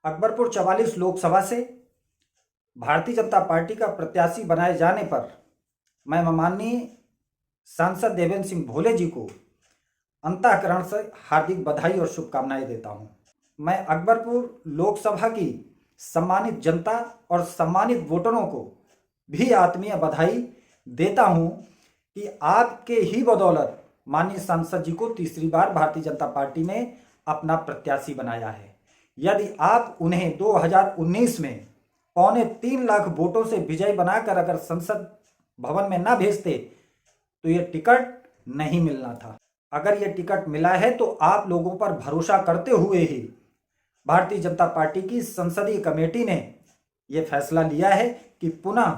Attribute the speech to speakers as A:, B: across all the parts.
A: अकबरपुर 44 लोकसभा से भारतीय जनता पार्टी का प्रत्याशी बनाए जाने पर मैं माननीय सांसद देवेंद्र सिंह भोले जी को अंतःकरण से हार्दिक बधाई और शुभकामनाएं देता हूं। मैं अकबरपुर लोकसभा की सम्मानित जनता और सम्मानित वोटरों को भी आत्मीय बधाई देता हूं कि आपके ही बदौलत माननीय सांसद जी को तीसरी बार भारतीय जनता पार्टी ने अपना प्रत्याशी बनाया है। यदि आप उन्हें 2019 में 2.25 लाख वोटों से विजयी बनाकर अगर संसद भवन में ना भेजते तो ये टिकट नहीं मिलना था। अगर ये टिकट मिला है तो आप लोगों पर भरोसा करते हुए ही भारतीय जनता पार्टी की संसदीय कमेटी ने यह फैसला लिया है कि पुनः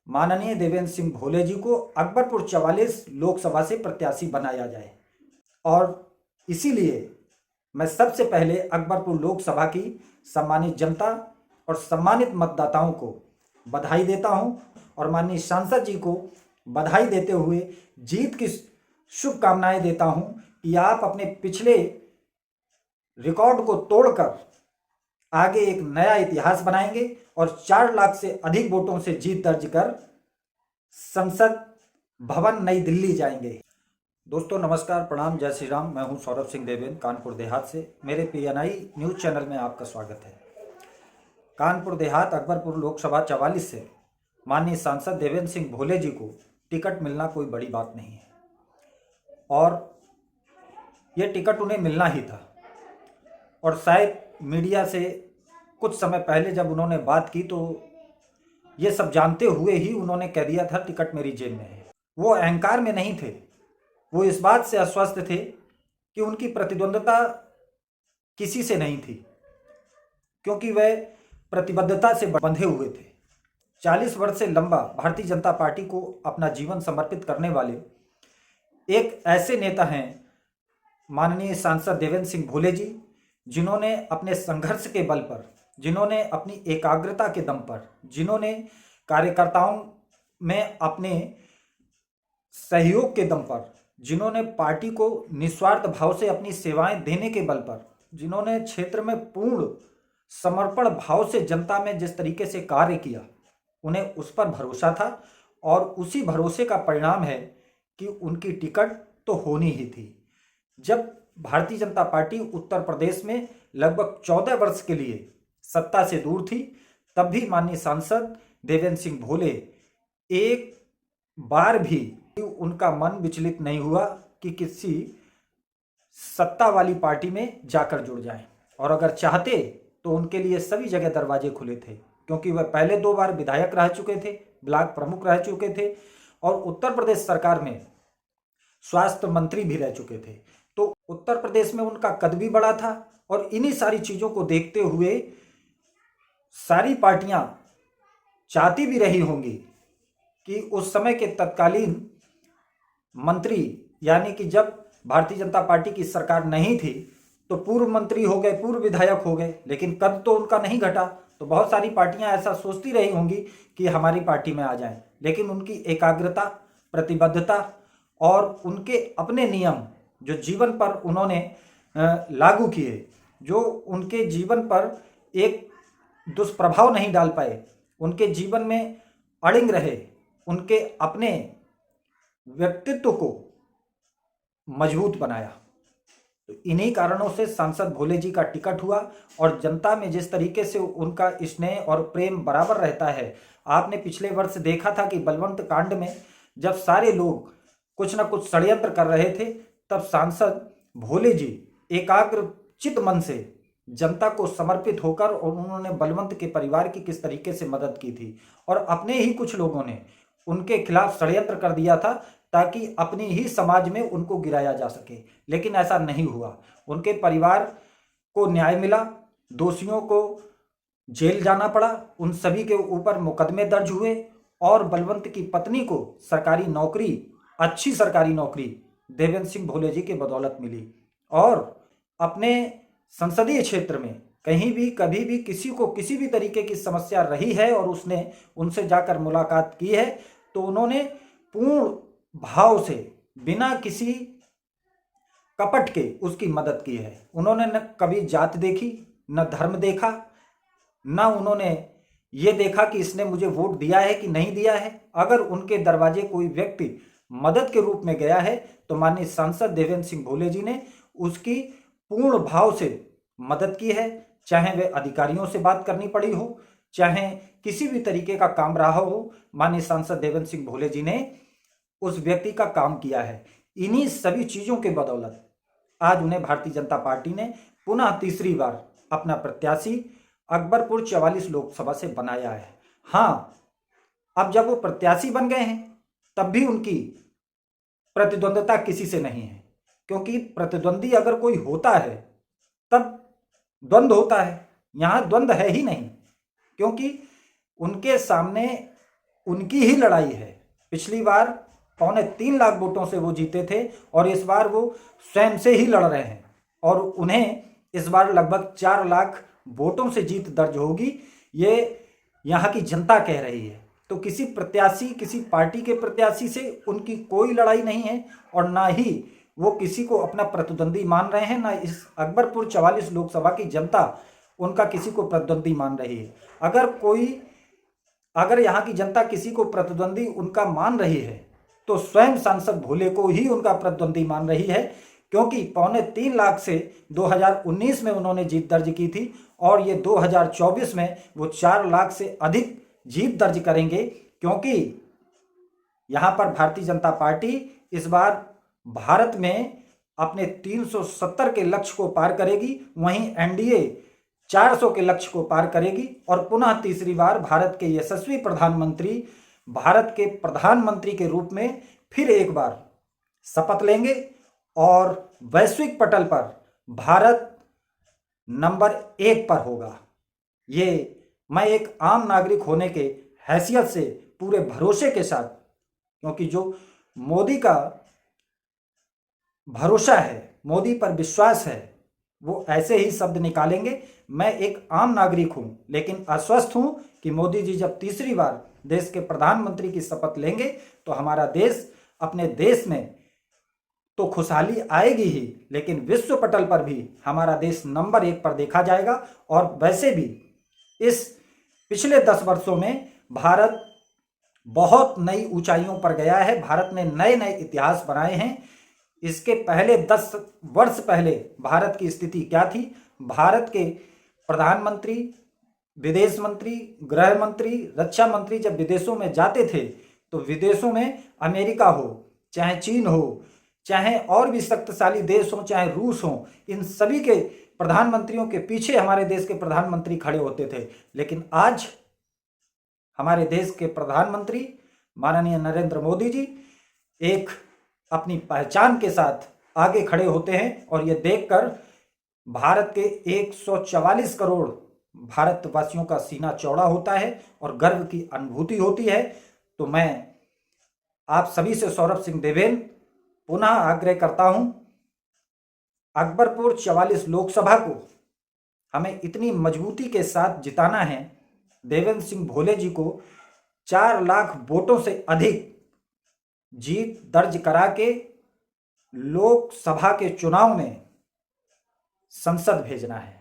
A: माननीय देवेंद्र सिंह भोले जी को अकबरपुर 44 लोकसभा से प्रत्याशी बनाया जाए। और इसीलिए मैं सबसे पहले अकबरपुर लोकसभा की सम्मानित जनता और सम्मानित मतदाताओं को बधाई देता हूं और माननीय सांसद जी को बधाई देते हुए जीत की शुभकामनाएं देता हूं कि आप अपने पिछले रिकॉर्ड को तोड़कर आगे एक नया इतिहास बनाएंगे और 4 लाख से अधिक वोटों से जीत दर्ज कर संसद भवन नई दिल्ली जाएंगे। दोस्तों नमस्कार, प्रणाम, जय श्री राम। मैं हूं सौरभ सिंह देवेन कानपुर देहात से। मेरे PNI न्यूज़ चैनल में आपका स्वागत है। कानपुर देहात अकबरपुर लोकसभा 44 से माननीय सांसद देवेंद्र सिंह भोले जी को टिकट मिलना कोई बड़ी बात नहीं है और ये टिकट उन्हें मिलना ही था। और शायद मीडिया से कुछ समय पहले जब उन्होंने बात की तो ये सब जानते हुए ही उन्होंने कह दिया था टिकट मेरी जेब में है। वो अहंकार में नहीं थे, वो इस बात से आश्वस्त थे कि उनकी प्रतिद्वंद्विता किसी से नहीं थी, क्योंकि वह प्रतिबद्धता से बंधे हुए थे। 40 वर्ष से लंबा भारतीय जनता पार्टी को अपना जीवन समर्पित करने वाले एक ऐसे नेता हैं माननीय सांसद देवेंद्र सिंह भोले जी, जिन्होंने अपने संघर्ष के बल पर, जिन्होंने अपनी एकाग्रता के दम पर, जिन्होंने कार्यकर्ताओं में अपने सहयोग के दम पर, जिन्होंने पार्टी को निस्वार्थ भाव से अपनी सेवाएं देने के बल पर, जिन्होंने क्षेत्र में पूर्ण समर्पण भाव से जनता में जिस तरीके से कार्य किया, उन्हें उस पर भरोसा था और उसी भरोसे का परिणाम है कि उनकी टिकट तो होनी ही थी। जब भारतीय जनता पार्टी उत्तर प्रदेश में लगभग 14 वर्ष के लिए सत्ता से दूर थी, तब भी माननीय सांसद देवेंद्र सिंह भोले एक बार भी उनका मन विचलित नहीं हुआ कि किसी सत्ता वाली पार्टी में जाकर जुड़ जाएं। और अगर चाहते तो उनके लिए सभी जगह दरवाजे खुले थे, क्योंकि वह पहले 2 बार विधायक रह चुके थे, ब्लॉक प्रमुख रह चुके थे और उत्तर प्रदेश सरकार में स्वास्थ्य मंत्री भी रह चुके थे। तो उत्तर प्रदेश में उनका कद भी बड़ा था और इन्हीं सारी चीज़ों को देखते हुए सारी पार्टियां चाहती भी रही होंगी कि उस समय के तत्कालीन मंत्री, यानी कि जब भारतीय जनता पार्टी की सरकार नहीं थी तो पूर्व मंत्री हो गए, पूर्व विधायक हो गए, लेकिन कद तो उनका नहीं घटा। तो बहुत सारी पार्टियां ऐसा सोचती रही होंगी कि हमारी पार्टी में आ जाएं, लेकिन उनकी एकाग्रता, प्रतिबद्धता और उनके अपने नियम जो जीवन पर उन्होंने लागू किए, जो उनके जीवन पर एक दुष्प्रभाव नहीं डाल पाए, उनके जीवन में अड़िग रहे, उनके अपने व्यक्तित्व को मजबूत बनाया। तो इन्हीं कारणों से सांसद भोले जी का टिकट हुआ और जनता में जिस तरीके से उनका स्नेह और प्रेम बराबर रहता है। आपने पिछले वर्ष देखा था कि बलवंत कांड में जब सारे लोग कुछ न कुछ षड्यंत्र कर रहे थे, तब सांसद भोले जी एकाग्र चित मन से जनता को समर्पित होकर और उन्होंने बलवंत के परिवार की किस तरीके से मदद की थी। और अपने ही कुछ लोगों ने उनके खिलाफ षड्यंत्र कर दिया था ताकि अपनी ही समाज में उनको गिराया जा सके, लेकिन ऐसा नहीं हुआ। उनके परिवार को न्याय मिला, दोषियों को जेल जाना पड़ा, उन सभी के ऊपर मुकदमे दर्ज हुए और बलवंत की पत्नी को सरकारी नौकरी, अच्छी सरकारी नौकरी देवेंद्र सिंह भोले जी के बदौलत मिली। और अपने संसदीय क्षेत्र में कहीं भी कभी भी किसी को किसी भी तरीके की समस्या रही है और उसने उनसे जाकर मुलाकात की है तो उन्होंने पूर्ण भाव से, बिना किसी कपट के उसकी मदद की है। उन्होंने न कभी जात देखी, न धर्म देखा, न उन्होंने ये देखा कि इसने मुझे वोट दिया है कि नहीं दिया है। अगर उनके दरवाजे कोई व्यक्ति मदद के रूप में गया है तो माननीय सांसद देवेंद्र सिंह भोले जी ने उसकी पूर्ण भाव से मदद की है, चाहे वे अधिकारियों से बात करनी पड़ी हो, चाहे किसी भी तरीके का काम रहा हो, माननीय सांसद देवेंद्र सिंह भोले जी ने उस व्यक्ति का काम किया है। इन्हीं सभी चीजों के बदौलत आज उन्हें भारतीय जनता पार्टी ने पुनः तीसरी बार अपना प्रत्याशी अकबरपुर 44 लोकसभा से बनाया है। हाँ, अब जब वो प्रत्याशी बन गए हैं तब भी उनकी प्रतिद्वंदता किसी से नहीं है, क्योंकि प्रतिद्वंदी अगर कोई होता है तब द्वंद्व होता है। यहां द्वंद्व है ही नहीं, क्योंकि उनके सामने उनकी ही लड़ाई है। पिछली बार 3.25 लाख वोटों से वो जीते थे और इस बार वो स्वयं से ही लड़ रहे हैं और उन्हें इस बार लगभग 4 लाख वोटों से जीत दर्ज होगी, ये यहाँ की जनता कह रही है। तो किसी प्रत्याशी, किसी पार्टी के प्रत्याशी से उनकी कोई लड़ाई नहीं है और ना ही वो किसी को अपना प्रतिद्वंदी मान रहे हैं, ना इस अकबरपुर 44 लोकसभा की जनता उनका किसी को प्रतिद्वंदी मान रही है। अगर यहाँ की जनता किसी को प्रतिद्वंदी उनका मान रही है तो स्वयं सांसद भोले को ही उनका प्रतिद्वंदी मान रही है, क्योंकि 3.25 लाख से 2019 में उन्होंने जीत दर्ज की थी और ये 2024 में वो 4 लाख से अधिक जीत दर्ज करेंगे, क्योंकि यहाँ पर भारतीय जनता पार्टी इस बार भारत में अपने 370 के लक्ष्य को पार करेगी, वहीं एनडीए 400 के लक्ष्य को पार करेगी और पुनः तीसरी बार भारत के यशस्वी प्रधानमंत्री, भारत के प्रधानमंत्री के रूप में फिर एक बार शपथ लेंगे और वैश्विक पटल पर भारत नंबर 1 पर होगा। ये मैं एक आम नागरिक होने के हैसियत से पूरे भरोसे के साथ, क्योंकि जो मोदी का भरोसा है, मोदी पर विश्वास है, वो ऐसे ही शब्द निकालेंगे। मैं एक आम नागरिक हूं, लेकिन आश्वस्त हूं कि मोदी जी जब तीसरी बार देश के प्रधानमंत्री की शपथ लेंगे तो हमारा देश, अपने देश में तो खुशहाली आएगी ही, लेकिन विश्व पटल पर भी हमारा देश नंबर 1 पर देखा जाएगा। और वैसे भी इस पिछले 10 वर्षों में भारत बहुत नई ऊंचाइयों पर गया है। भारत ने नए नए इतिहास बनाए हैं। इसके पहले 10 वर्ष पहले भारत की स्थिति क्या थी? भारत के प्रधानमंत्री, विदेश मंत्री, गृह मंत्री, रक्षा मंत्री जब विदेशों में जाते थे तो विदेशों में अमेरिका हो, चाहे चीन हो, चाहे और भी शक्तिशाली देश हो, चाहे रूस हो, इन सभी के प्रधानमंत्रियों के पीछे हमारे देश के प्रधानमंत्री खड़े होते थे। लेकिन आज हमारे देश के प्रधानमंत्री माननीय नरेंद्र मोदी जी एक अपनी पहचान के साथ आगे खड़े होते हैं और ये देखकर भारत के 144 करोड़ भारतवासियों का सीना चौड़ा होता है और गर्व की अनुभूति होती है। तो मैं आप सभी से, सौरभ सिंह देवेन, पुनः आग्रह करता हूं, अकबरपुर 44 लोकसभा को हमें इतनी मजबूती के साथ जिताना है। देवेंद्र सिंह भोले जी को 4 लाख वोटों से अधिक जीत दर्ज करा के लोकसभा के चुनाव में संसद भेजना है,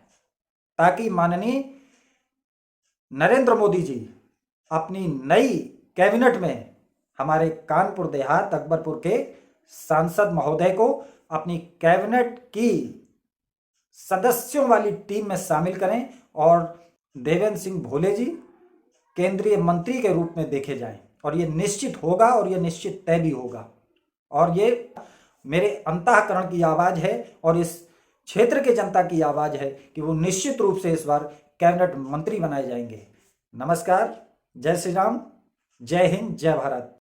A: ताकि माननीय नरेंद्र मोदी जी अपनी नई कैबिनेट में हमारे कानपुर देहात अकबरपुर के सांसद महोदय को अपनी कैबिनेट की सदस्यों वाली टीम में शामिल करें और देवेंद्र सिंह भोले जी केंद्रीय मंत्री के रूप में देखे जाएं। और ये निश्चित होगा और ये निश्चित तय भी होगा। और ये मेरे अंतःकरण की आवाज़ है और इस क्षेत्र के जनता की आवाज़ है कि वो निश्चित रूप से इस बार कैबिनेट मंत्री बनाए जाएंगे। नमस्कार, जय श्री राम, जय हिंद, जय भारत।